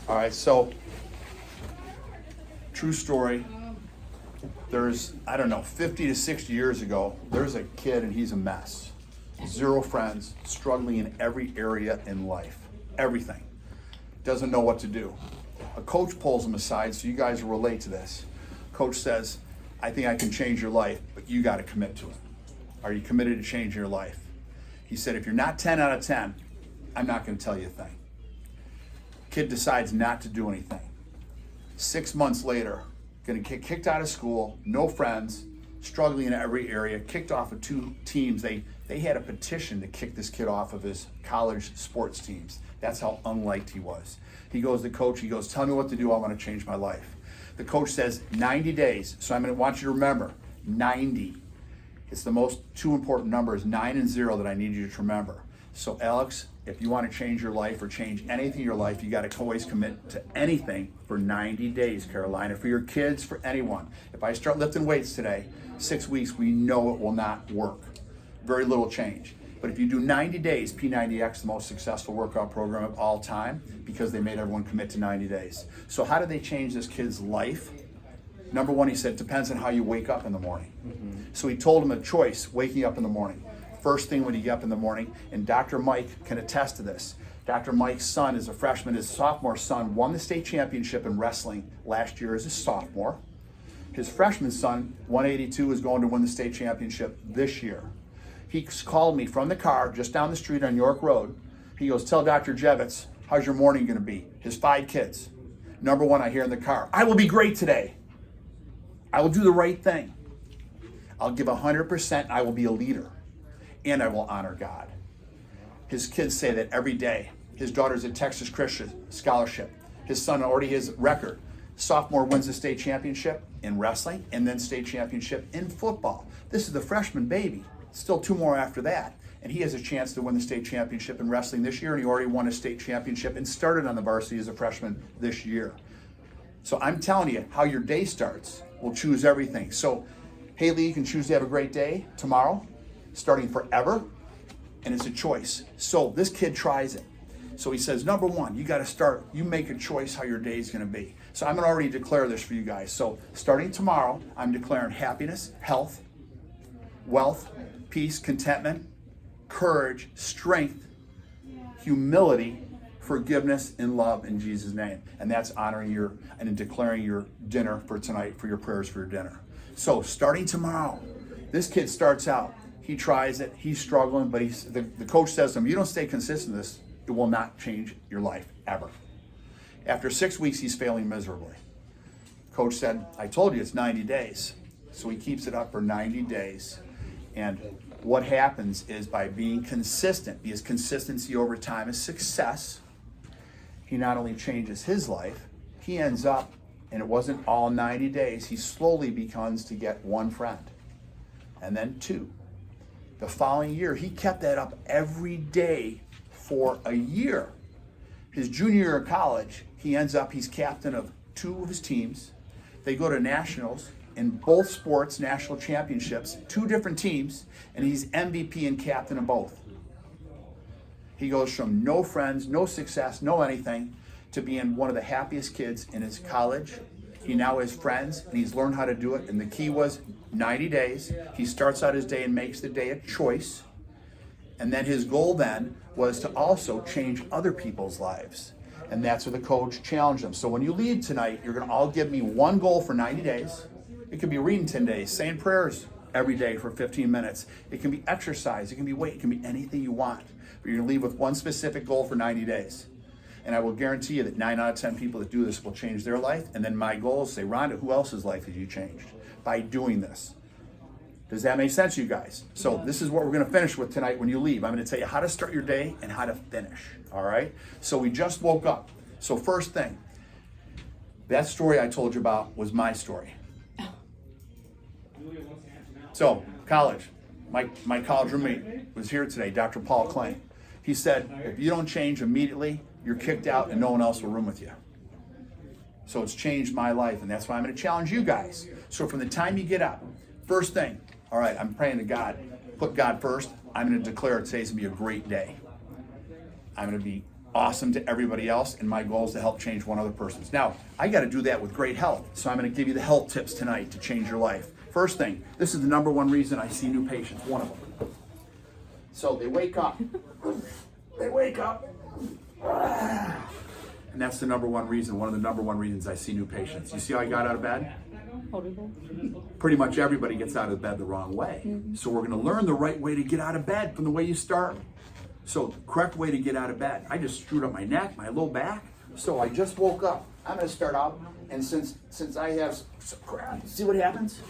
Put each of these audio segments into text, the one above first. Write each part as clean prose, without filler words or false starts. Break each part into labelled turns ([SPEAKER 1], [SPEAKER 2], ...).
[SPEAKER 1] All right, so true story. There's, I don't know, 50 to 60 years ago, there's a kid and he's a mess. 0 friends, struggling in every area in life, everything. Doesn't know what to do. A coach pulls him aside, so you guys will relate to this. Coach says, I think I can change your life, but you got to commit to it. Are you committed to changing your life? He said, if you're not 10 out of 10, I'm not going to tell you a thing. Kid decides not to do anything. 6 months later, going to get kicked out of school, no friends, struggling in every area, kicked off of 2 teams. They had a petition to kick this kid off of his college sports teams. That's how unliked he was. He goes to the coach, he goes, tell me what to do, I want to change my life. The coach says 90 days, so I'm going to want you to remember, 90. It's the most 2 important numbers, 9 and 0, that I need you to remember. So Alex, if you want to change your life or change anything in your life, you got to always commit to anything for 90 days, Carolina, for your kids, for anyone. If I start lifting weights today, 6 weeks, we know it will not work. Very little change. But if you do 90 days, P90X, the most successful workout program of all time, because they made everyone commit to 90 days. So how did they change this kid's life? Number 1, he said, it depends on how you wake up in the morning. So he told him a choice, waking up in the morning. First thing when you get up in the morning, and Dr. Mike can attest to this. Dr. Mike's son is a freshman. His sophomore son won the state championship in wrestling last year as a sophomore. His freshman son, 182, is going to win the state championship this year. He called me from the car just down the street on York Road. He goes, tell Dr. Jevitz, how's your morning going to be? His 5 kids. Number 1, I hear in the car, I will be great today. I will do the right thing. I'll give 100%. I will be a leader. And I will honor God. His kids say that every day. His daughter's at Texas Christian Scholarship. His son already has record. Sophomore wins the state championship in wrestling and then state championship in football. This is the freshman baby. Still 2 more after that. And he has a chance to win the state championship in wrestling this year, and he already won a state championship and started on the varsity as a freshman this year. So I'm telling you, how your day starts will choose everything. So Haley, you can choose to have a great day tomorrow, starting forever, and it's a choice. So this kid tries it. So he says, number 1, you got to start. You make a choice how your day is going to be. So I'm going to already declare this for you guys. So starting tomorrow, I'm declaring happiness, health, wealth, peace, contentment, courage, strength, humility, forgiveness, and love in Jesus' name. And that's honoring your and declaring your dinner for tonight, for your prayers for your dinner. So starting tomorrow, this kid starts out. He tries it. He's struggling, but the coach says to him, you don't stay consistent in this, it will not change your life ever. After 6 weeks, he's failing miserably. Coach said, I told you it's 90 days. So he keeps it up for 90 days. And what happens is by being consistent, because consistency over time is success, he not only changes his life, he ends up, and it wasn't all 90 days, he slowly begins to get 1 friend, and then 2. The following year, he kept that up every day for a year. His junior year of college, he's captain of 2 of his teams. They go to nationals in both sports, national championships, 2 different teams, and he's MVP and captain of both. He goes from no friends, no success, no anything, to being one of the happiest kids in his college. He now has friends, and he's learned how to do it, and the key was 90 days. He starts out his day and makes the day a choice, and then his goal then was to also change other people's lives. And that's where the coach challenged him. So when you leave tonight, you're going to all give me 1 goal for 90 days. It could be reading 10 days, saying prayers every day for 15 minutes. It can be exercise. It can be weight. It can be anything you want. But you're going to leave with 1 specific goal for 90 days. And I will guarantee you that 9 out of 10 people that do this will change their life. And then my goal is say, Rhonda, who else's life have you changed by doing this? Does that make sense to you guys? So this is what we're going to finish with tonight when you leave. I'm going to tell you how to start your day and how to finish. All right? So we just woke up. So first thing, that story I told you about was my story. So college, my college roommate was here today, Dr. Paul Klein. He said, if you don't change immediately, you're kicked out and no one else will room with you. So it's changed my life, and that's why I'm going to challenge you guys. So from the time you get up, first thing, all right, I'm praying to God. Put God first. I'm going to declare today's going to be a great day. I'm going to be awesome to everybody else, and my goal is to help change one other person's. Now, I got to do that with great health, so I'm going to give you the health tips tonight to change your life. First thing, this is the number one reason I see new patients, one of them. So they wake up, and that's the number one reason, one of the number one reasons I see new patients. You see how I got out of bed? Pretty much everybody gets out of bed the wrong way. So we're going to learn the right way to get out of bed from the way you start. So the correct way to get out of bed. I just screwed up my neck, my low back. So I just woke up. I'm going to start out, and since I have some crap, see what happens?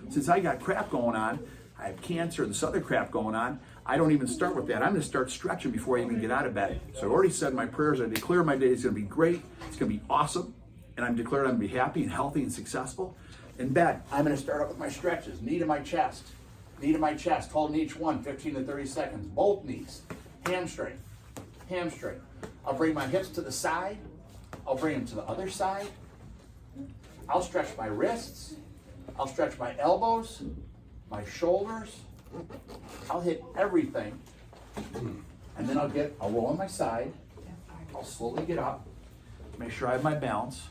[SPEAKER 1] Since I got crap going on, I have cancer, this other crap going on, I don't even start with that. I'm going to start stretching before I even get out of bed. So I've already said my prayers. I declare my day is going to be great. It's going to be awesome. And I'm declaring I'm going to be happy and healthy and successful. In bed, I'm going to start up with my stretches. Knee to my chest, holding each one 15 to 30 seconds. Both knees, hamstring. I'll bring my hips to the side. I'll bring them to the other side. I'll stretch my wrists. I'll stretch my elbows, my shoulders. I'll hit everything. And then I'll roll on my side. I'll slowly get up, make sure I have my balance.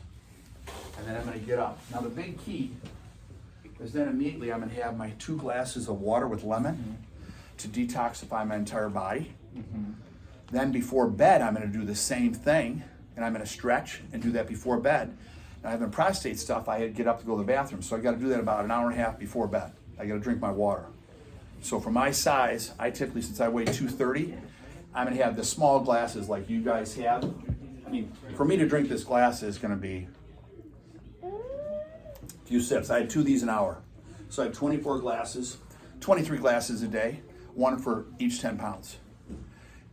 [SPEAKER 1] And then I'm going to get up. Now the big key is then immediately I'm going to have my 2 glasses of water with lemon to detoxify my entire body. Then before bed, I'm going to do the same thing, and I'm going to stretch and do that before bed. Now, having prostate stuff, I had to get up to go to the bathroom, so I got to do that about an hour and a half before bed. I got to drink my water. So for my size, I typically, since I weigh 230, I'm going to have the small glasses like you guys have. I mean, for me to drink this glass is going to be a few sips. I had 2 of these an hour. So I have 24 glasses, 23 glasses a day, 1 for each 10 pounds.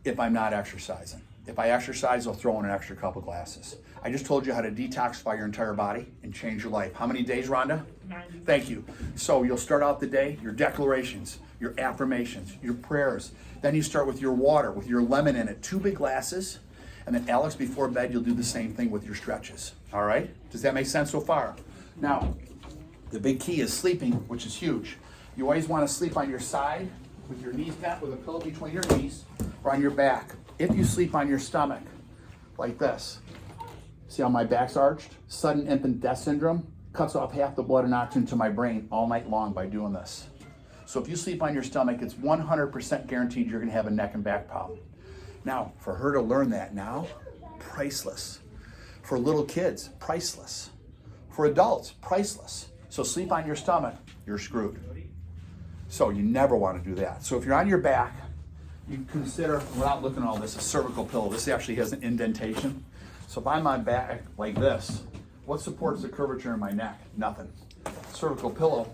[SPEAKER 1] If I'm not exercising. If I exercise, I'll throw in an extra couple glasses. I just told you how to detoxify your entire body and change your life. How many days, Rhonda? 90. Thank you. So you'll start out the day, your declarations, your affirmations, your prayers. Then you start with your water, with your lemon in it, 2 big glasses. And then Alex, before bed, you'll do the same thing with your stretches. All right? Does that make sense so far? Now, the big key is sleeping, which is huge. You always want to sleep on your side with your knees bent, with a pillow between your knees, or on your back. If you sleep on your stomach, like this, see how my back's arched? Sudden infant death syndrome cuts off half the blood and oxygen to my brain all night long by doing this. So if you sleep on your stomach, it's 100% guaranteed you're going to have a neck and back problem. Now, for her to learn that now, priceless. For little kids, priceless. For adults, priceless. So sleep on your stomach, you're screwed. So you never want to do that. So if you're on your back, you consider, without looking at all this, a cervical pillow. This actually has an indentation. So if I'm on back like this, what supports the curvature in my neck? Nothing. Cervical pillow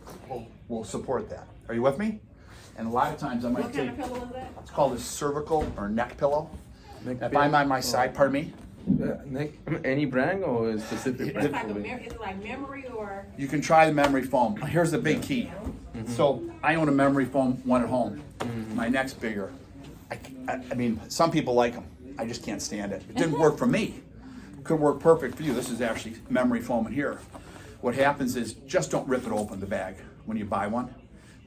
[SPEAKER 1] will support that. Are you with me? And a lot of times I might
[SPEAKER 2] What kind of pillow is that?
[SPEAKER 1] It's called a cervical or neck pillow. If I'm on my side, pardon me?
[SPEAKER 3] Any brand or a specific
[SPEAKER 2] It's
[SPEAKER 3] brand?
[SPEAKER 2] like is it like memory or?
[SPEAKER 1] You can try the memory foam. Here's the big key. So I own a memory foam one at home. My neck's bigger. I mean, some people like them. I just can't stand it. It didn't work for me. It could work perfect for you. This is actually memory foam in here. What happens is just don't rip it open, the bag, when you buy one.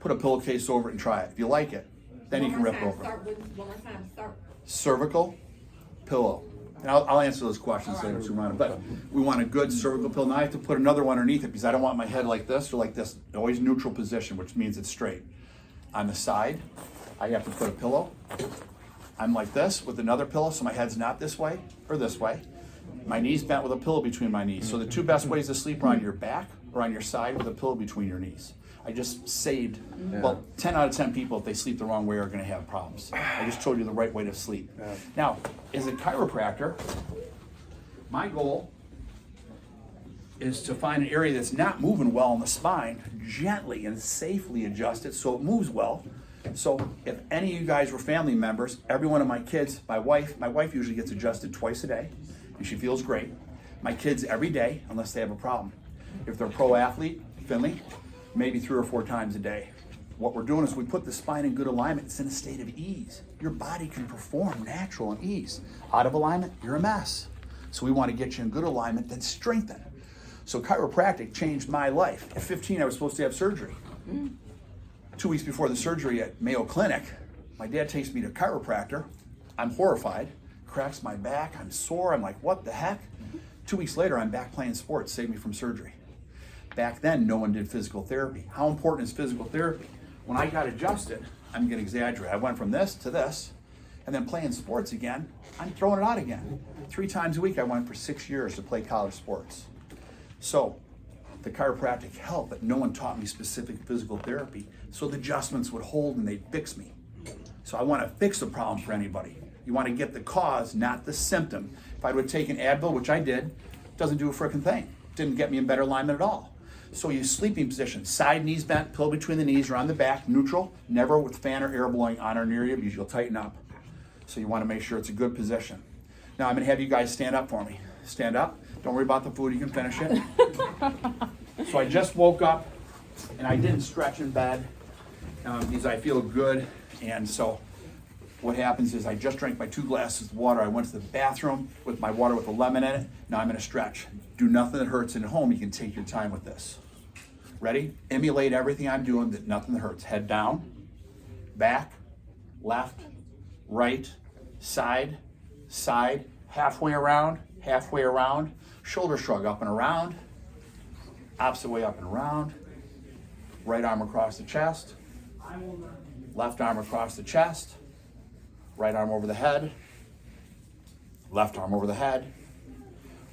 [SPEAKER 1] Put a pillowcase over it and try it. If you like it, then you can rip it over.
[SPEAKER 2] One more time, start.
[SPEAKER 1] Cervical pillow. And I'll answer those questions later, but we want a good cervical pillow. Now I have to put another one underneath it because I don't want my head like this or like this. Always neutral position, which means it's straight. On the side, I have to put a pillow. I'm like this with another pillow, so my head's not this way or this way. My knees bent with a pillow between my knees. So the 2 best ways to sleep are on your back or on your side with a pillow between your knees. I just saved, well, 10 out of 10 people, if they sleep the wrong way, are going to have problems. I just told you the right way to sleep. Now, as a chiropractor, my goal is to find an area that's not moving well in the spine, gently and safely adjust it so it moves well. So if any of you guys were family members, every one of my kids, my wife usually gets adjusted twice a day, and she feels great. My kids every day, unless they have a problem. If they're a pro athlete, Finley, maybe 3 or 4 times a day. What we're doing is we put the spine in good alignment. It's in a state of ease. Your body can perform natural and ease. Out of alignment, you're a mess. So we want to get you in good alignment, then strengthen. So chiropractic changed my life. At 15, I was supposed to have surgery. 2 weeks before the surgery at Mayo Clinic, my dad takes me to a chiropractor. I'm horrified. cracks my back, I'm sore, I'm like, what the heck? 2 weeks later, I'm back playing sports, saved me from surgery. Back then, no one did physical therapy. How important is physical therapy? When I got adjusted, I'm gonna exaggerate. I went from this to this, and then playing sports again, I'm throwing it out again. 3 times a week, I went for 6 years to play college sports. So, the chiropractic helped, but no one taught me specific physical therapy, so the adjustments would hold and they'd fix me. So I wanna fix the problem for anybody. You wanna get the cause, not the symptom. If I would have taken Advil, which I did, doesn't do a frickin' thing. Didn't get me in better alignment at all. So you sleeping position, side knees bent, pillow between the knees or on the back, neutral, never with fan or air blowing on or near you because you'll tighten up. So you wanna make sure it's a good position. Now I'm gonna have you guys stand up for me. Stand up, don't worry about the food, you can finish it. So I just woke up and I didn't stretch in bed because I feel good. And so what happens is I just drank my 2 glasses of water. I went to the bathroom with my water with a lemon in it. Now I'm gonna stretch. Do nothing that hurts. And at home, you can take your time with this. Ready? Emulate everything I'm doing, that nothing that hurts. Head down, back, left, right, side, side, halfway around, shoulder shrug up and around, opposite way up and around, right arm across the chest, left arm across the chest, right arm over the head, left arm over the head,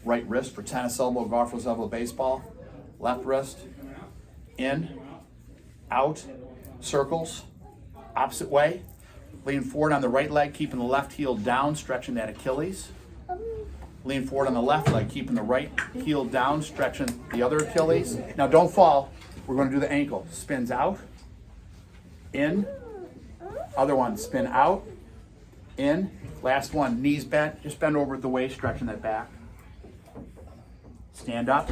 [SPEAKER 1] right wrist for tennis elbow, golfer's elbow, baseball, left wrist, in, out, circles, opposite way, lean forward on the right leg, keeping the left heel down, stretching that Achilles. Lean forward on the left leg, keeping the right heel down, stretching the other Achilles. Now don't fall, we're gonna do the ankle. Spins out, in, other one, spin out, in, last one, knees bent, just bend over at the waist, stretching that back. Stand up,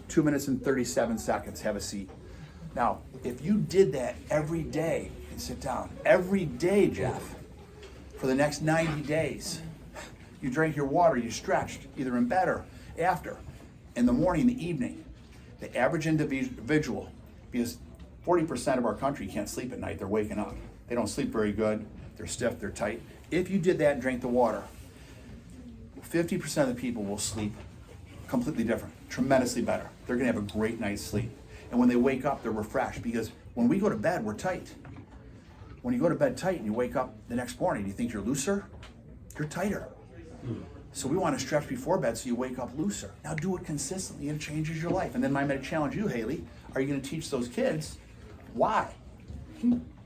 [SPEAKER 1] 2 minutes and 37 seconds, have a seat. Now, if you did that every day, and sit down, every day, Jeff, for the next 90 days, you drank your water, you stretched, either in bed or after, in the morning, the evening, the average individual, because 40% of our country can't sleep at night, they're waking up. They don't sleep very good, they're stiff, they're tight. If you did that and drank the water, 50% of the people will sleep completely different, tremendously better. They're gonna have a great night's sleep. And when they wake up, they're refreshed, because when we go to bed, we're tight. When you go to bed tight and you wake up the next morning, do you think you're looser? You're tighter. So we want to stretch before bed so you wake up looser. Now do it consistently and it changes your life. And then I'm going to challenge you, Haley. Are you going to teach those kids why?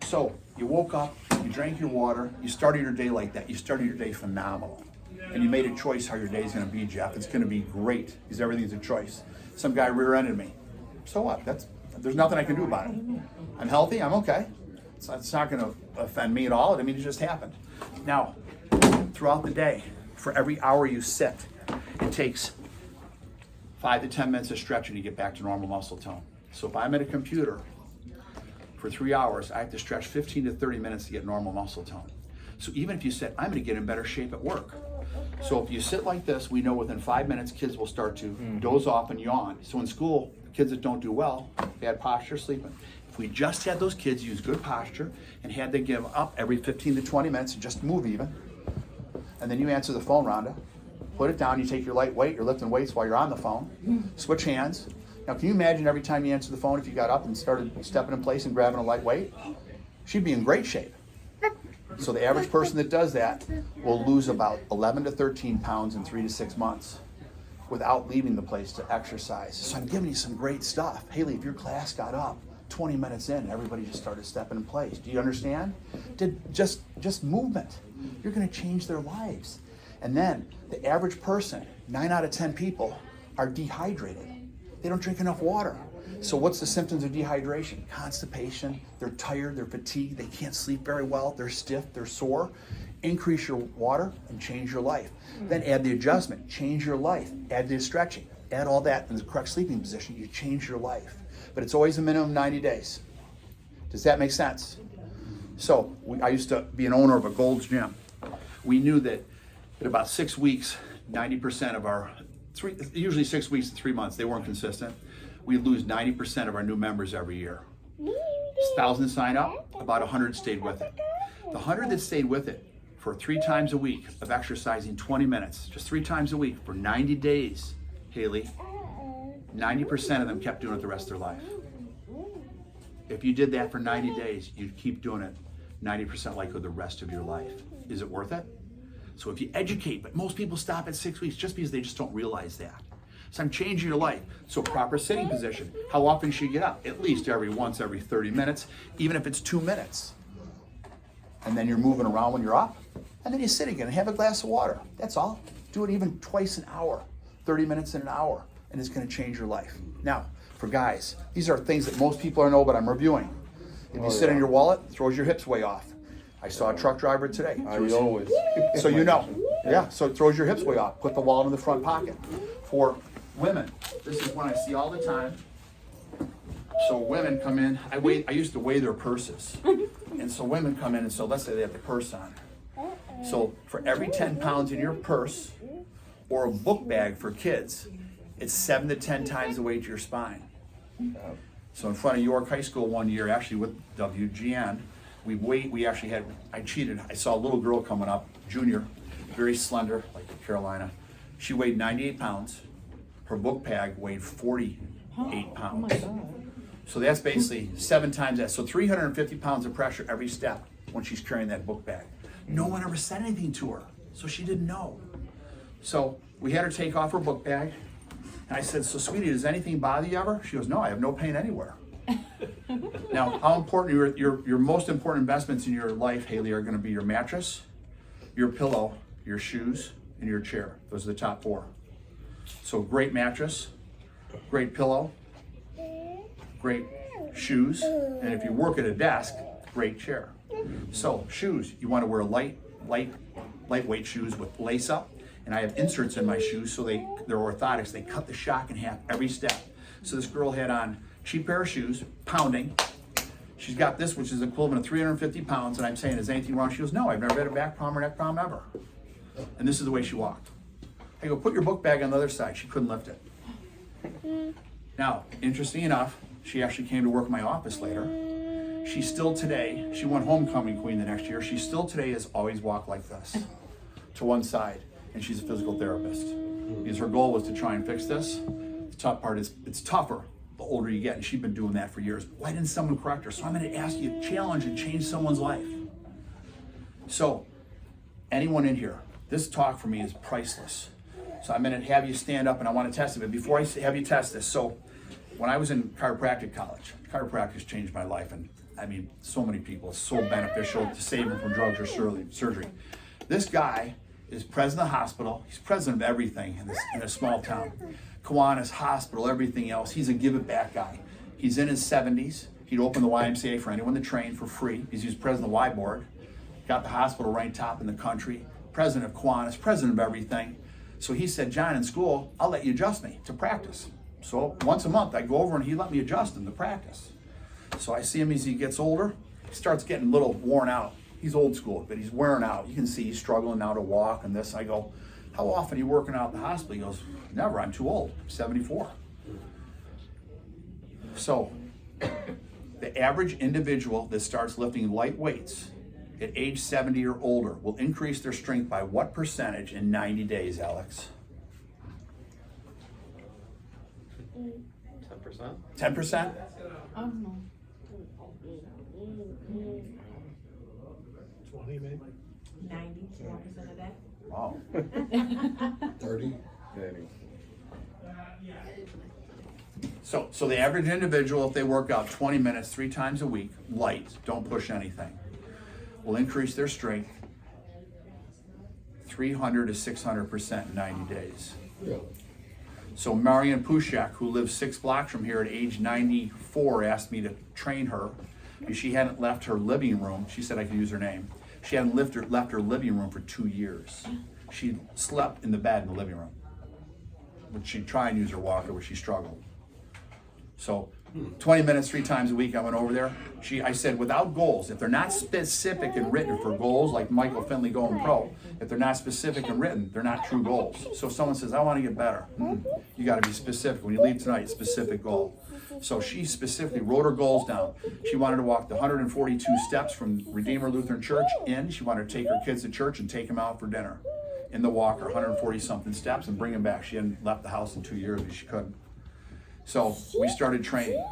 [SPEAKER 1] So you woke up, you drank your water, you started your day like that. You started your day phenomenal. And you made a choice how your day's going to be, Jeff. It's going to be great because everything's a choice. Some guy rear-ended me. So what? There's nothing I can do about it. I'm healthy, I'm okay. It's not going to offend me at all. I mean, it just happened. Now, throughout the day, for every hour you sit, it takes 5 to 10 minutes of stretching to get back to normal muscle tone. So if I'm at a computer for 3 hours, I have to stretch 15 to 30 minutes to get normal muscle tone. So even if you sit, I'm gonna get in better shape at work. So if you sit like this, we know within 5 minutes, kids will start to doze off and yawn. So in school, kids that don't do well, bad posture, sleeping. If we just had those kids use good posture and had them give up every 15 to 20 minutes and just move even, and then you answer the phone, Rhonda, put it down, you take your light weight, you're lifting weights while you're on the phone, switch hands. Now can you imagine every time you answer the phone, if you got up and started stepping in place and grabbing a light weight? She'd be in great shape. So the average person that does that will lose about 11 to 13 pounds in 3 to 6 months without leaving the place to exercise. So I'm giving you some great stuff. Haley, if your class got up 20 minutes in and everybody just started stepping in place, do you understand? Just movement. You're gonna change their lives. And then the average person, 9 out of 10 people are dehydrated. They don't drink enough water. So what's the symptoms of dehydration? Constipation, they're tired, they're fatigued, they can't sleep very well, they're stiff, they're sore. Increase your water and change your life. Then add the adjustment, change your life. Add the stretching, add all that in the correct sleeping position, you change your life. But it's always a minimum 90 days. Does that make sense? So I used to be an owner of a Gold's Gym. We knew that in about 6 weeks, 90% of our, usually 6 weeks to 3 months, they weren't consistent. We'd lose 90% of our new members every year. 1,000 sign up, about 100 stayed with it. The 100 that stayed with it for 3 times a week of exercising 20 minutes, just 3 times a week for 90 days, Haley, 90% of them kept doing it the rest of their life. If you did that for 90 days, you'd keep doing it 90% likely the rest of your life. Is it worth it? So if you educate, but most people stop at 6 weeks just because they just don't realize that. So I'm changing your life. So proper sitting position. How often should you get up? At least once every 30 minutes, even if it's 2 minutes. And then you're moving around when you're up. And then you sit again and have a glass of water. That's all. Do it even twice an hour, 30 minutes in an hour, and it's going to change your life. Now, for guys, these are things that most people know, but I'm reviewing. If you sit on your wallet, it throws your hips way off. I saw a truck driver today.
[SPEAKER 3] I always.
[SPEAKER 1] So you know. Yeah, so it throws your hips way off. Put the wallet in the front pocket. For women, this is one I see all the time. So women come in, I used to weigh their purses. And so women come in, and so let's say they have the purse on. So for every 10 pounds in your purse or a book bag for kids, it's 7 to 10 times the weight of your spine. So in front of York High School one year, actually with WGN, I cheated. I saw a little girl coming up, junior, very slender, like Carolina. She weighed 98 pounds. Her book bag weighed 48 pounds. So that's basically 7 times that. So 350 pounds of pressure every step when she's carrying that book bag. No one ever said anything to her, so she didn't know. So we had her take off her book bag. And I said, so sweetie, does anything bother you ever? She goes, no, I have no pain anywhere. Now, how important, your most important investments in your life, Haley, are gonna be your mattress, your pillow, your shoes, and your chair. Those are the top 4. So great mattress, great pillow, great shoes, and if you work at a desk, great chair. So shoes, you wanna wear lightweight shoes with lace up. And I have inserts in my shoes, so they're orthotics. They cut the shock in half every step. So this girl had on cheap pair of shoes, pounding. She's got this, which is equivalent of 350 pounds, and I'm saying, is anything wrong? She goes, no, I've never had a back problem or neck problem ever. And this is the way she walked. I go, put your book bag on the other side. She couldn't lift it. Now, interesting enough, she actually came to work in my office later. She still today, she won homecoming queen the next year. She still today has always walked like this, to one side. And she's a physical therapist. Because her goal was to try and fix this. The tough part is it's tougher the older you get, and she's been doing that for years. Why didn't someone correct her? So I'm going to ask you to challenge and change someone's life. So anyone in here, this talk for me is priceless. So I'm going to have you stand up, and I want to test it. But before I have you test this, so when I was in chiropractic college, chiropractic changed my life, and I mean, so many people. It's so beneficial to save them from drugs or surgery. This guy is president of the hospital. He's president of everything in a small town. Kiwanis Hospital, everything else. He's a give it back guy. He's in his 70s. He'd open the YMCA for anyone to train for free because he was president of the Y board. Got the hospital ranked top in the country. President of Kiwanis, president of everything. So he said, John, in school, I'll let you adjust me to practice. So once a month, I go over and he let me adjust him to practice. So I see him as he gets older. He starts getting a little worn out. He's old school, but he's wearing out. You can see he's struggling now to walk and this. I go, how often are you working out at the hospital? He goes, never, I'm too old, I'm 74. So the average individual that starts lifting light weights at age 70 or older will increase their strength by what percentage in 90 days, Alex?
[SPEAKER 3] 10%?
[SPEAKER 1] 10%?
[SPEAKER 2] Oh, no.
[SPEAKER 4] 20 maybe?
[SPEAKER 2] 90% of that.
[SPEAKER 1] Wow.
[SPEAKER 4] 30?
[SPEAKER 1] So the average individual, if they work out 20 minutes 3 times a week, light, don't push anything, will increase their strength 300 to 600% in 90 days.
[SPEAKER 4] Yeah.
[SPEAKER 1] So Marian Pushak, who lives 6 blocks from here at age 94, asked me to train her because she hadn't left her living room. She said I could use her name. She hadn't left her living room for 2 years. She slept in the bed in the living room. But she'd try and use her walker, but she struggled. So 20 minutes 3 times a week I went over there. I said, without goals, if they're not specific and written for goals, like Michael Finley going pro, if they're not specific and written, they're not true goals. So if someone says, I want to get better, you got to be specific. When you leave tonight, specific goal. So she specifically wrote her goals down. She wanted to walk the 142 steps from Redeemer Lutheran Church in. She wanted to take her kids to church and take them out for dinner in the walker, 140 something steps, and bring them back. She hadn't left the house in 2 years because she couldn't. So we started training.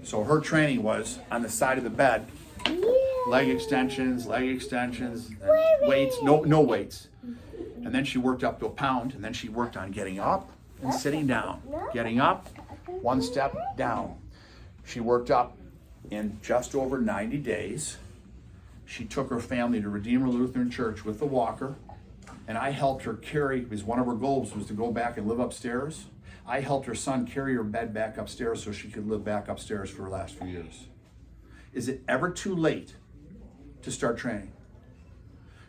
[SPEAKER 1] So her training was on the side of the bed, leg extensions, weights, no weights. And then she worked up to a pound, and then she worked on getting up and sitting down. Getting up, 1 step down. She worked up in just over 90 days. She took her family to Redeemer Lutheran Church with the walker, and I helped her carry, because one of her goals was to go back and live upstairs. I helped her son carry her bed back upstairs so she could live back upstairs for the last few years. Is it ever too late to start training?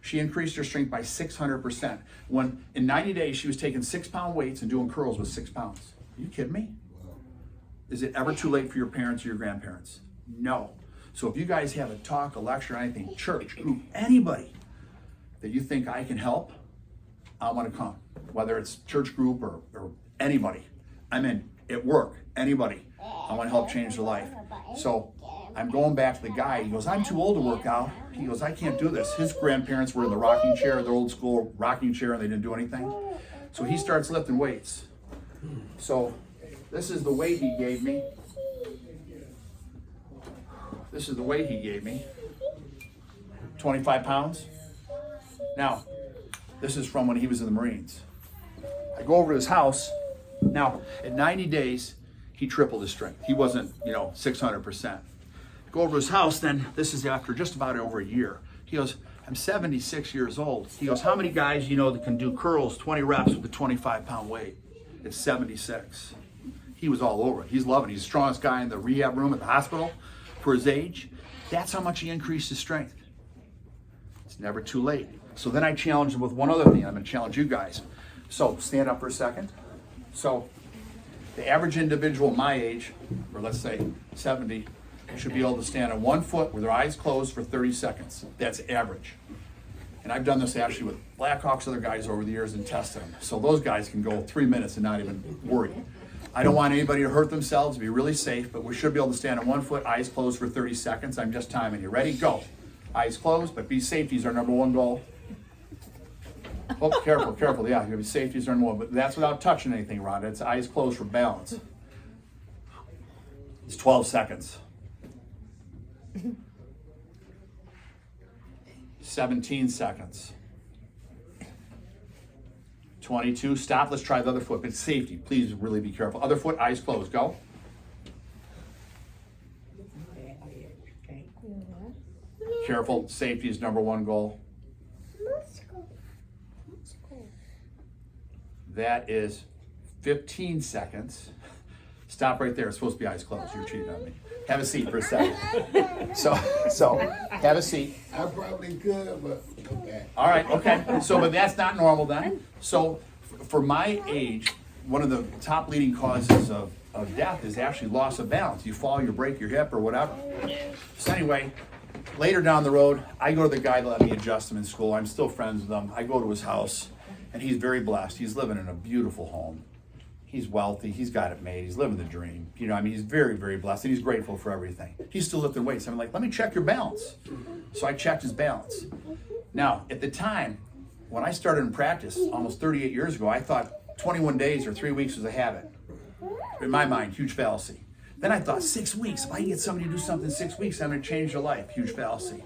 [SPEAKER 1] She increased her strength by 600%. When in 90 days she was taking 6-pound weights and doing curls with 6 pounds. Are you kidding me? Is it ever too late for your parents or your grandparents? No. So if you guys have a talk, a lecture, anything, church, group, anybody that you think I can help, I want to come. Whether it's church group or anybody. I'm in. At work, anybody. I want to help change their life. So I'm going back to the guy. He goes, I'm too old to work out. He goes, I can't do this. His grandparents were in the rocking chair, the old school rocking chair, and they didn't do anything. So he starts lifting weights. So this is the weight he gave me. This is the weight he gave me. 25 pounds. Now, this is from when he was in the Marines. I go over to his house. Now, at 90 days, he tripled his strength. He wasn't, 600%. Go over to his house, then this is after just about over a year. He goes, I'm 76 years old. He goes, how many guys that can do curls, 20 reps with a 25-pound weight? It's 76. He was all over it. He's loving it. He's the strongest guy in the rehab room at the hospital for his age. That's how much he increased his strength. It's never too late. So then I challenged him with one other thing. I'm going to challenge you guys. So stand up for a second. So the average individual my age, or let's say 70, should be able to stand on 1 foot with their eyes closed for 30 seconds. That's average. And I've done this actually with Blackhawks, other guys over the years, and tested them. So those guys can go 3 minutes and not even worry. I don't want anybody to hurt themselves, be really safe, but we should be able to stand on 1 foot, eyes closed for 30 seconds. I'm just timing you. Ready? Go. Eyes closed, but be safety is our number 1 goal. Oh, careful. Yeah, you're safety is our number 1, but that's without touching anything, Rhonda. It's eyes closed for balance. It's 12 seconds. 17 seconds. 22. Stop. Let's try the other foot. But safety. Please really be careful. Other foot. Eyes closed. Go. Careful. Safety is number 1 goal. That is 15 seconds. Stop right there. It's supposed to be eyes closed. You're cheating on me. Have a seat for a second. So have a seat.
[SPEAKER 4] I probably could, but okay.
[SPEAKER 1] All right, okay. So, but that's not normal then. So, for my age, one of the top leading causes of death is actually loss of balance. You fall, you break your hip or whatever. So anyway, later down the road, I go to the guy that let me adjust him in school. I'm still friends with him. I go to his house, and he's very blessed. He's living in a beautiful home. He's wealthy. He's got it made. He's living the dream. He's very, very blessed, and he's grateful for everything. He's still lifting weights. I'm like, let me check your balance. So I checked his balance. Now, at the time, when I started in practice almost 38 years ago, I thought 21 days or 3 weeks was a habit. In my mind, huge fallacy. Then I thought 6 weeks. If I can get somebody to do something in 6 weeks, I'm going to change their life. Huge fallacy.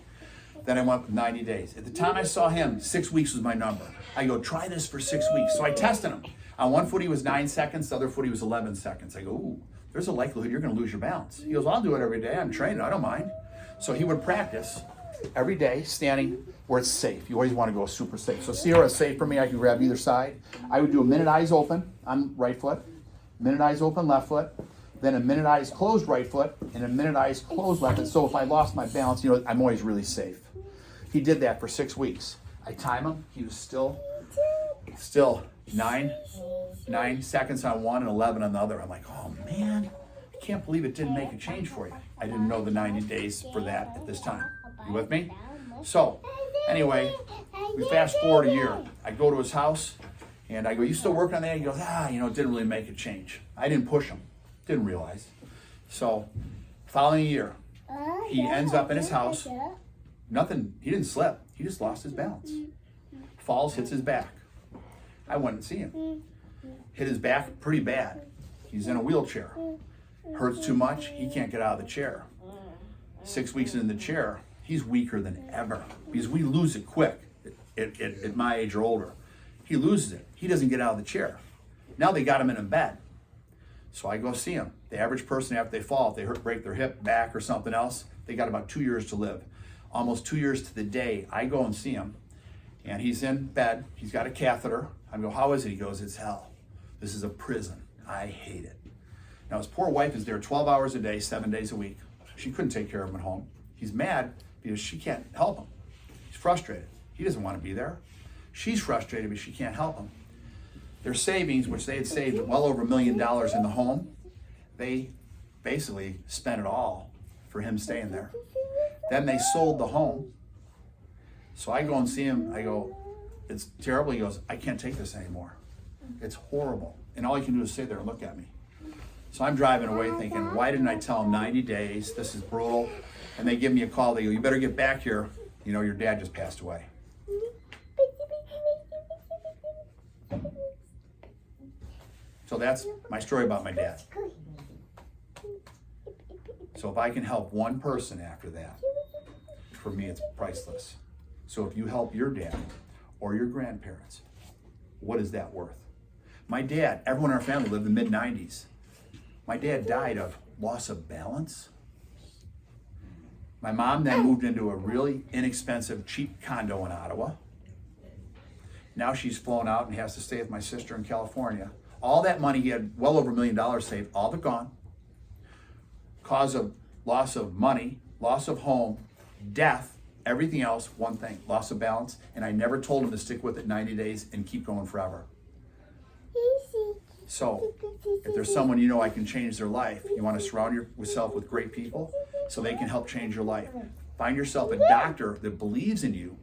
[SPEAKER 1] Then I went with 90 days. At the time I saw him, 6 weeks was my number. I go, try this for 6 weeks. So I tested him. On 1 foot he was 9 seconds, the other foot he was 11 seconds. I go, ooh, there's a likelihood you're going to lose your balance. He goes, I'll do it every day. I'm trained. I don't mind. So he would practice every day, standing where it's safe. You always want to go super safe. So see where it's safe for me? I can grab either side. I would do a minute eyes open on right foot, minute eyes open left foot, then a minute eyes closed right foot, and a minute eyes closed left foot. So if I lost my balance, I'm always really safe. He did that for 6 weeks. I time him. He was still 9 seconds on one and 11 on the other. I'm like, oh man, I can't believe it didn't make a change for you. I didn't know the 90 days for that at this time. You with me? So, anyway, we fast forward a year. I go to his house, and I go, you still working on that? He goes, it didn't really make a change. I didn't push him. Didn't realize. So, following a year, he ends up in his house. Nothing, he didn't slip. He just lost his balance. Falls, hits his back. I went and see him. Hit his back pretty bad. He's in a wheelchair. Hurts too much, he can't get out of the chair. 6 weeks in the chair, he's weaker than ever because we lose it quick at my age or older. He loses it. He doesn't get out of the chair. Now they got him in a bed. So I go see him. The average person, after they fall, if they break their hip, back, or something else, they got about 2 years to live. Almost 2 years to the day, I go and see him, and he's in bed. He's got a catheter. I go, how is it? He goes, it's hell. This is a prison. I hate it. Now, his poor wife is there 12 hours a day, 7 days a week. She couldn't take care of him at home. He's mad because she can't help him. He's frustrated. He doesn't want to be there. She's frustrated because she can't help him. Their savings, which they had saved well over $1 million in the home, they basically spent it all for him staying there. Then they sold the home. So I go and see him. I go, it's terrible. He goes, I can't take this anymore. It's horrible. And all he can do is sit there and look at me. So I'm driving away thinking, why didn't I tell him 90 days? This is brutal. And they give me a call. They go, you better get back here. Your dad just passed away. So that's my story about my dad. So if I can help one person after that, for me it's priceless. So if you help your dad or your grandparents, what is that worth? My dad, everyone in our family lived in the mid-90s. My dad died of loss of balance. My mom then moved into a really inexpensive, cheap condo in Ottawa. Now she's flown out and has to stay with my sister in California. All that money, he had well over $1 million saved, all but gone. Cause of loss of money, loss of home, death, everything else, one thing, loss of balance. And I never told him to stick with it 90 days and keep going forever. So, if there's someone I can change their life, you want to surround yourself with great people so they can help change your life. Find yourself a doctor that believes in you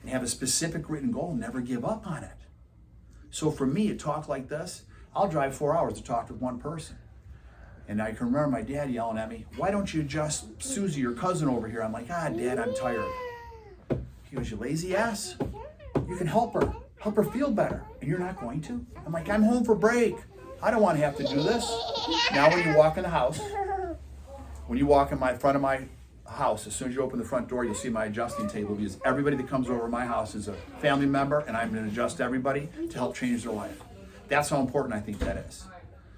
[SPEAKER 1] and have a specific written goal and never give up on it. So for me, a talk like this, I'll drive 4 hours to talk to one person. And I can remember my dad yelling at me, why don't you adjust Susie, your cousin over here? I'm like, Dad, I'm tired. He goes, you lazy ass. You can help her feel better. And you're not going to? I'm like, I'm home for break. I don't want to have to do this. Now when you walk in the house, when you walk in front of my house, as soon as you open the front door, you'll see my adjusting table because everybody that comes over to my house is a family member and I'm going to adjust everybody to help change their life. That's how important I think that is.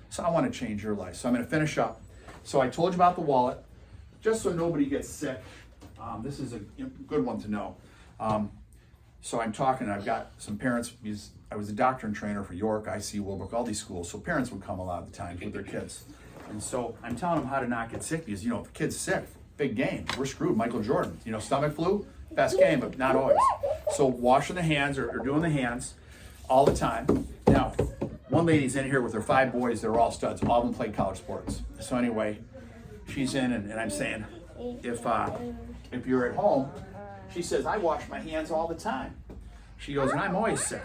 [SPEAKER 1] So I want to change your life. So I'm going to finish up. So I told you about the wallet, just so nobody gets sick. This is a good one to know. So I'm talking, I've got some parents, because I was a doctor and trainer for York, IC, Willowbrook, all these schools. So parents would come a lot of the times with their kids. And so I'm telling them how to not get sick because, if a kid's sick, big game. We're screwed. Michael Jordan, stomach flu, best game, but not always. So washing the hands or doing the hands all the time. Now, one lady's in here with her 5 boys. They're all studs. All of them played college sports. So anyway, she's in and I'm saying, if you're at home, she says, I wash my hands all the time. She goes, and I'm always sick.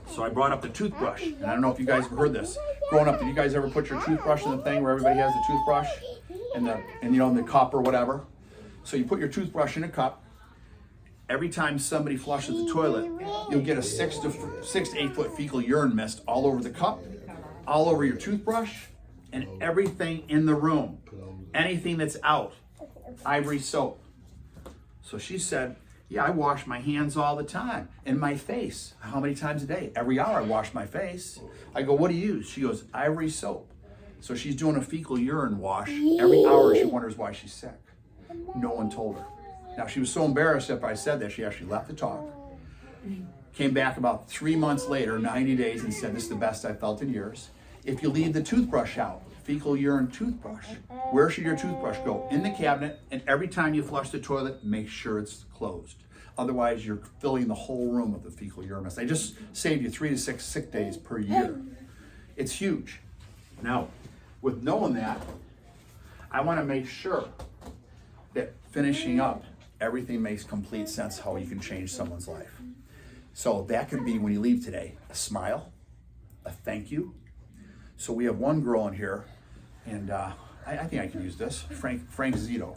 [SPEAKER 1] So I brought up the toothbrush. And I don't know if you guys have heard this. Growing up, did you guys ever put your toothbrush in the thing where everybody has the toothbrush? In the cup or whatever. So you put your toothbrush in a cup. Every time somebody flushes the toilet, you'll get a 6 to 8 foot fecal urine mist all over the cup, all over your toothbrush, and everything in the room. Anything that's out. Ivory soap. So she said, yeah, I wash my hands all the time. And my face. How many times a day? Every hour I wash my face. I go, what do you use? She goes, Ivory soap. So she's doing a fecal urine wash. Every hour she wonders why she's sick. No one told her. Now she was so embarrassed after I said that, she actually left the talk. Came back about 3 months later, 90 days, and said, this is the best I've felt in years. If you leave the toothbrush out, fecal urine toothbrush, where should your toothbrush go? In the cabinet, and every time you flush the toilet, make sure it's closed. Otherwise, you're filling the whole room with the fecal urine mist. They just saved you 3 to 6 sick days per year. It's huge. Now, with knowing that, I want to make sure that finishing up, everything makes complete sense how you can change someone's life. So that could be when you leave today, a smile, a thank you. So we have one girl in here, and I think I can use this, Frank Zito.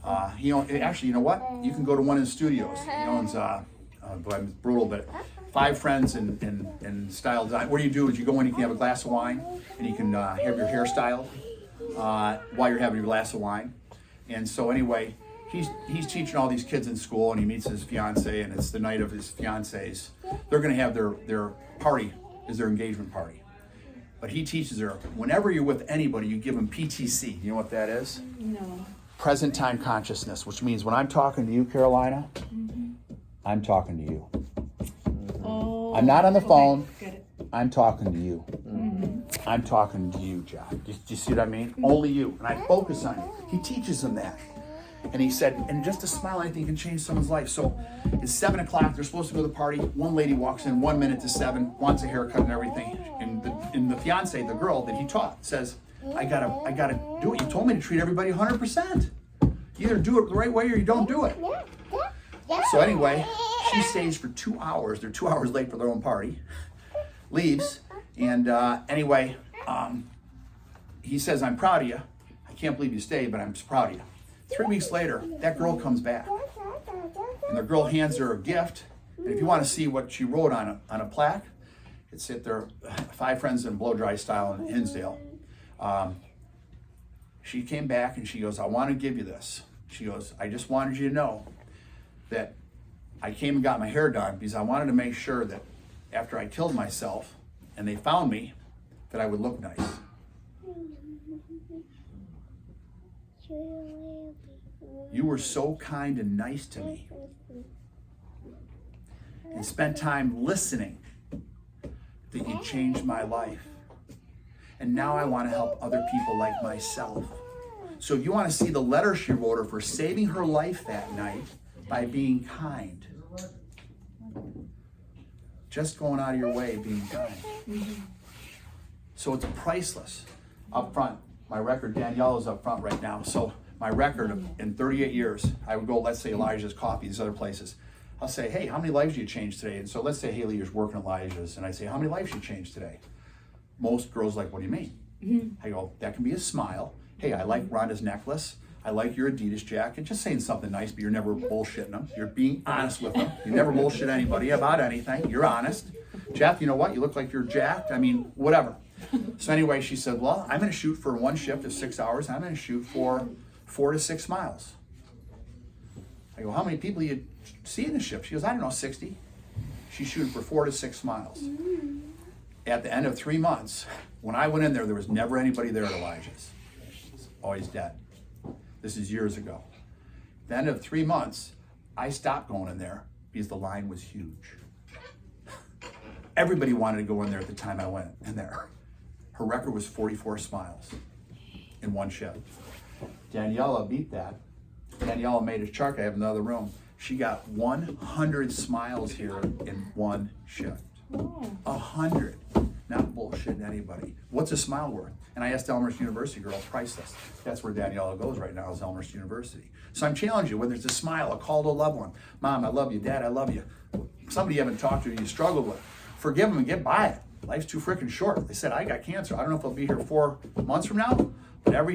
[SPEAKER 1] Actually, you know what? You can go to one of the studios. He owns, I'm brutal, but 5 Friends in style design. What do? Is you go in, you can have a glass of wine, and you can have your hair styled while you're having your glass of wine. And so anyway, he's teaching all these kids in school, and he meets his fiance, and it's the night of his fiance's. They're going to have their party, is their engagement party. But he teaches her, whenever you're with anybody, you give them PTC. You know what that is?
[SPEAKER 2] No.
[SPEAKER 1] Present time consciousness, which means when I'm talking to you, Carolina, I'm talking to you.
[SPEAKER 2] Oh.
[SPEAKER 1] I'm not on the phone.
[SPEAKER 2] Got it.
[SPEAKER 1] I'm talking to you. I'm talking to you, Jack. Do you see what I mean? Only you. And I focus on you. He teaches them that. And he said, and just a smile, anything can change someone's life. So it's 7 o'clock. They're supposed to go to the party. One lady walks in 1 minute to 7, wants a haircut and everything. And the fiance, the girl that he taught, says, I gotta do it. You told me to treat everybody 100%. You either do it the right way or you don't do it. So anyway, she stays for 2 hours. They're 2 hours late for their own party. Leaves. And anyway, he says, I'm proud of you. I can't believe you stayed, but I'm proud of you. 3 weeks later, that girl comes back. And the girl hands her a gift. And if you want to see what she wrote on a plaque, it's at their 5 Friends in blow dry style in Hinsdale. She came back and she goes, I want to give you this. She goes, I just wanted you to know that I came and got my hair done because I wanted to make sure that after I killed myself and they found me, that I would look nice. You were so kind and nice to me and spent time listening that you changed my life. And now I want to help other people like myself. So if you want to see the letter she wrote her for saving her life that night by being kind. Just going out of your way, being kind. So it's priceless. Up front, my record, Danielle is up front right now. So my record in 38 years, I would go, let's say Elijah's Coffee, these other places. I'll say, hey, how many lives did you change today? And so let's say Haley is working at Elijah's, and I say, how many lives did you change today? Most girls like, what do you mean? I go, that can be a smile. Hey, I like Rhonda's necklace. I like your Adidas jacket. Just saying something nice, but you're never bullshitting them. You're being honest with them. You never bullshit anybody about anything. You're honest. Jeff, you know what? You look like you're jacked. I mean, whatever. So anyway, she said, well, I'm going to shoot for one shift of 6 hours. I'm going to shoot for 4 to 6 miles. I go, how many people do you see in the shift? She goes, I don't know, 60. She's shooting for 4 to 6 miles. At the end of 3 months, when I went in there, there was never anybody there at Elijah's. It's always dead. This is years ago. At the end of 3 months, I stopped going in there because the line was huge. Everybody wanted to go in there at the time I went in there. Her record was 44 smiles in one shift. Daniela beat that. Daniela made a chart. I have another room. She got 100 smiles here in one shift. 100. Not bullshitting anybody. What's a smile worth? And I asked Elmhurst University girl, priceless. That's where Daniela goes right now, is Elmhurst University. So I'm challenging you, whether it's a smile, a call to a loved one. Mom, I love you. Dad, I love you. Somebody you haven't talked to, you struggled with. Forgive them and get by it. Life's too freaking short. They said, I got cancer. I don't know if I'll be here 4 months from now, but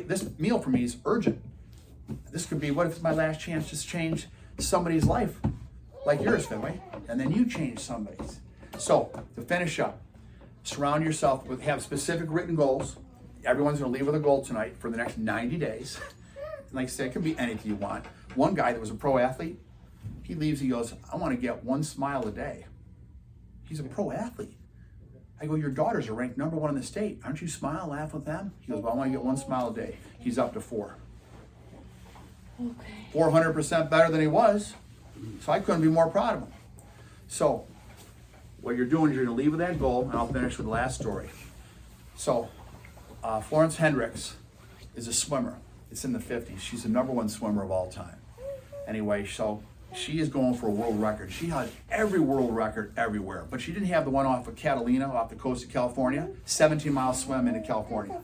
[SPEAKER 1] this meal for me is urgent. This could be, what if it's my last chance to change somebody's life, like yours, Finley, and then you change somebody's. So, to finish up, surround yourself with, have specific written goals. Everyone's gonna leave with a goal tonight for the next 90 days. Like I said, it could be anything you want. One guy that was a pro athlete, he leaves, he goes, I wanna get 1 smile a day. He's a pro athlete. I go, your daughters are ranked #1 in the state. Aren't you smile, laugh with them? He goes, well, I wanna get 1 smile a day. He's up to 4.
[SPEAKER 2] Okay.
[SPEAKER 1] 400% better than he was. So I couldn't be more proud of him. So what you're doing is you're gonna leave with that goal, and I'll finish with the last story. So Florence Hendricks is a swimmer. It's in the 50s. She's the #1 swimmer of all time. Anyway, so She is going for a world record. She has every world record everywhere, but she didn't have the one off of Catalina, off the coast of California, 17-mile swim into California.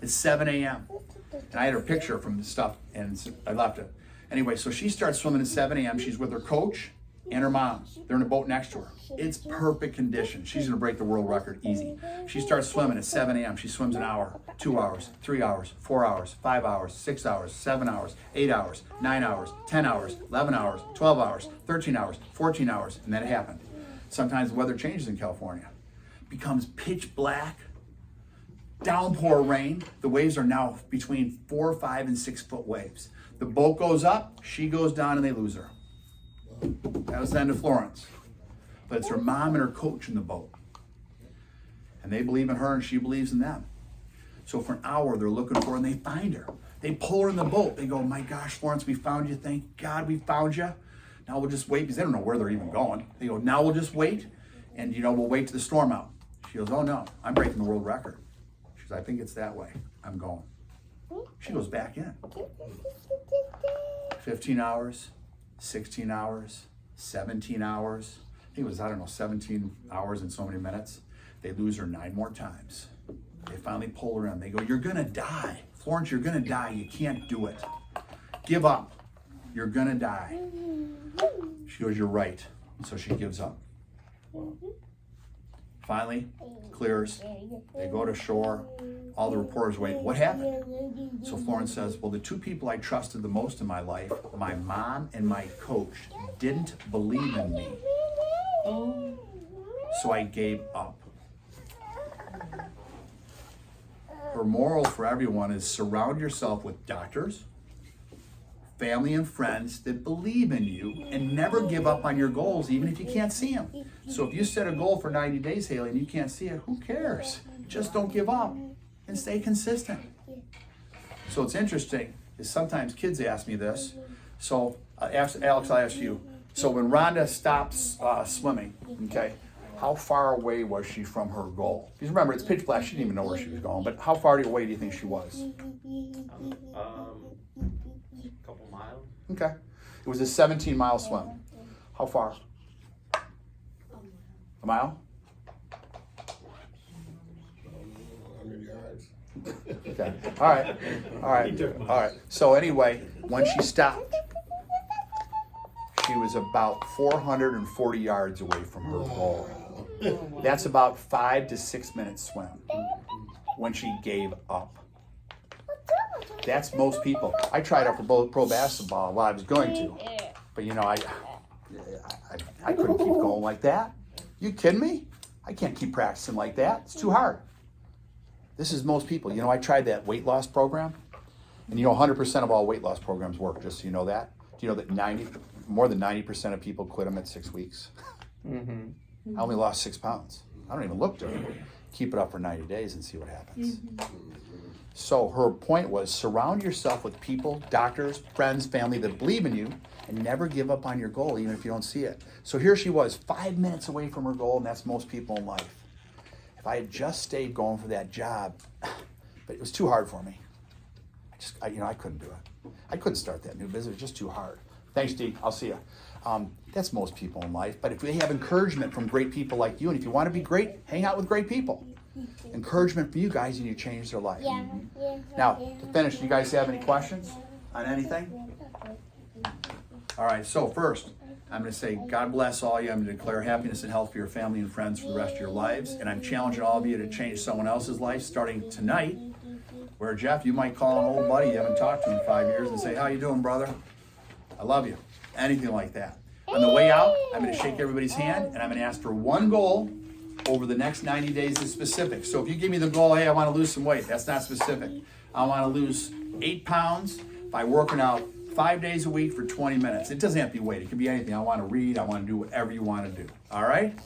[SPEAKER 1] It's 7 a.m. And I had her picture from the stuff, and I left it. Anyway, so she starts swimming at 7 a.m. She's with her coach and her mom. They're in a boat next to her. It's perfect condition. She's gonna break the world record easy. She starts swimming at 7 a.m. She swims an hour, 2 hours, 3 hours, 4 hours, 5 hours, 6 hours, 7 hours, 8 hours, 9 hours, 10 hours, 11 hours, 12 hours, 13 hours, 14 hours, and then it happened. Sometimes the weather changes in California. Becomes pitch black, downpour rain. The waves are now between 4, 5, and 6 foot waves. The boat goes up, she goes down, and they lose her. That was the end of Florence. But it's her mom and her coach in the boat. And they believe in her and she believes in them. So for an hour they're looking for her and they find her. They pull her in the boat. They go, my gosh, Florence, we found you. Thank God we found you. Now we'll just wait, because they don't know where they're even going. They go, now we'll just wait, and we'll wait till the storm out. She goes, oh no, I'm breaking the world record. She goes, I think it's that way. I'm going. She goes back in. 15 hours, 16 hours, 17 hours. I think it was, 17 hours and so many minutes. They lose her 9 more times. They finally pull her in. They go, you're gonna die. Florence, you're gonna die. You can't do it. Give up. You're gonna die. She goes, you're right. So she gives up. Finally, clears. They go to shore. All the reporters wait. What happened? So Florence says, well, the 2 people I trusted the most in my life, my mom and my coach, didn't believe in me. So I gave up. Her moral for everyone is surround yourself with doctors, family, and friends that believe in you, and never give up on your goals, even if you can't see them. So if you set a goal for 90 days, Haley, and you can't see it, who cares? Just don't give up and stay consistent. So it's interesting is sometimes kids ask me this. So Alex, I'll ask you. So when Rhonda stops swimming, okay, how far away was she from her goal? Because remember, it's pitch black. She didn't even know where she was going. But how far away do you think she was?
[SPEAKER 2] Couple miles.
[SPEAKER 1] Okay. It was a 17-mile swim. How far? A mile?
[SPEAKER 4] 100 yards.
[SPEAKER 1] Okay. All right. All right. All right. So anyway, when she stopped, she was about 440 yards away from her goal. That's about 5 to 6 minutes swim when she gave up. That's most people. I tried out for pro basketball while I was going to, but I couldn't keep going like that. You kidding me? I can't keep practicing like that. It's too hard. This is most people. I tried that weight loss program, and 100% of all weight loss programs work, just so you know that. Do you know that more than 90% of people quit them at 6 weeks? I only lost 6 pounds. I don't even look different. Keep it up for 90 days and see what happens. So her point was surround yourself with people, doctors, friends, family that believe in you, and never give up on your goal, even if you don't see it. So here she was, 5 minutes away from her goal, and that's most people in life. If I had just stayed going for that job, but it was too hard for me. I couldn't do it. I couldn't start that new business. It was just too hard. Thanks, Dee. I'll see you. That's most people in life. But if they have encouragement from great people like you, and if you want to be great, hang out with great people. Encouragement from you guys, and you change their life. Now, to finish, do you guys have any questions on anything? All right, so first, I'm going to say, God bless all you. I'm going to declare happiness and health for your family and friends for the rest of your lives. And I'm challenging all of you to change someone else's life starting tonight, where, Jeff, you might call an old buddy you haven't talked to in 5 years and say, how you doing, brother? I love you. Anything like that. On the way out, I'm going to shake everybody's hand, and I'm going to ask for one goal over the next 90 days that's specific. So if you give me the goal, hey, I want to lose some weight, that's not specific. I want to lose 8 pounds by working out 5 days a week for 20 minutes. It doesn't have to be weight. It can be anything. I want to read. I want to do whatever you want to do. All right?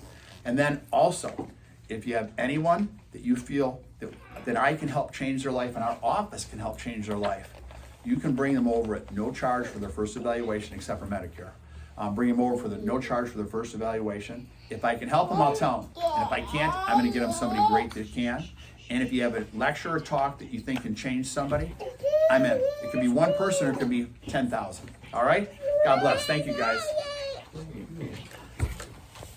[SPEAKER 1] And then also, if you have anyone that you feel that I can help change their life and our office can help change their life, you can bring them over at no charge for their first evaluation except for Medicare. Bring them over for no charge for their first evaluation. If I can help them, I'll tell them. And if I can't, I'm going to get them somebody great that can. And if you have a lecture or talk that you think can change somebody, I'm in. It could be one person or it could be 10,000. All right? God bless. Thank you, guys.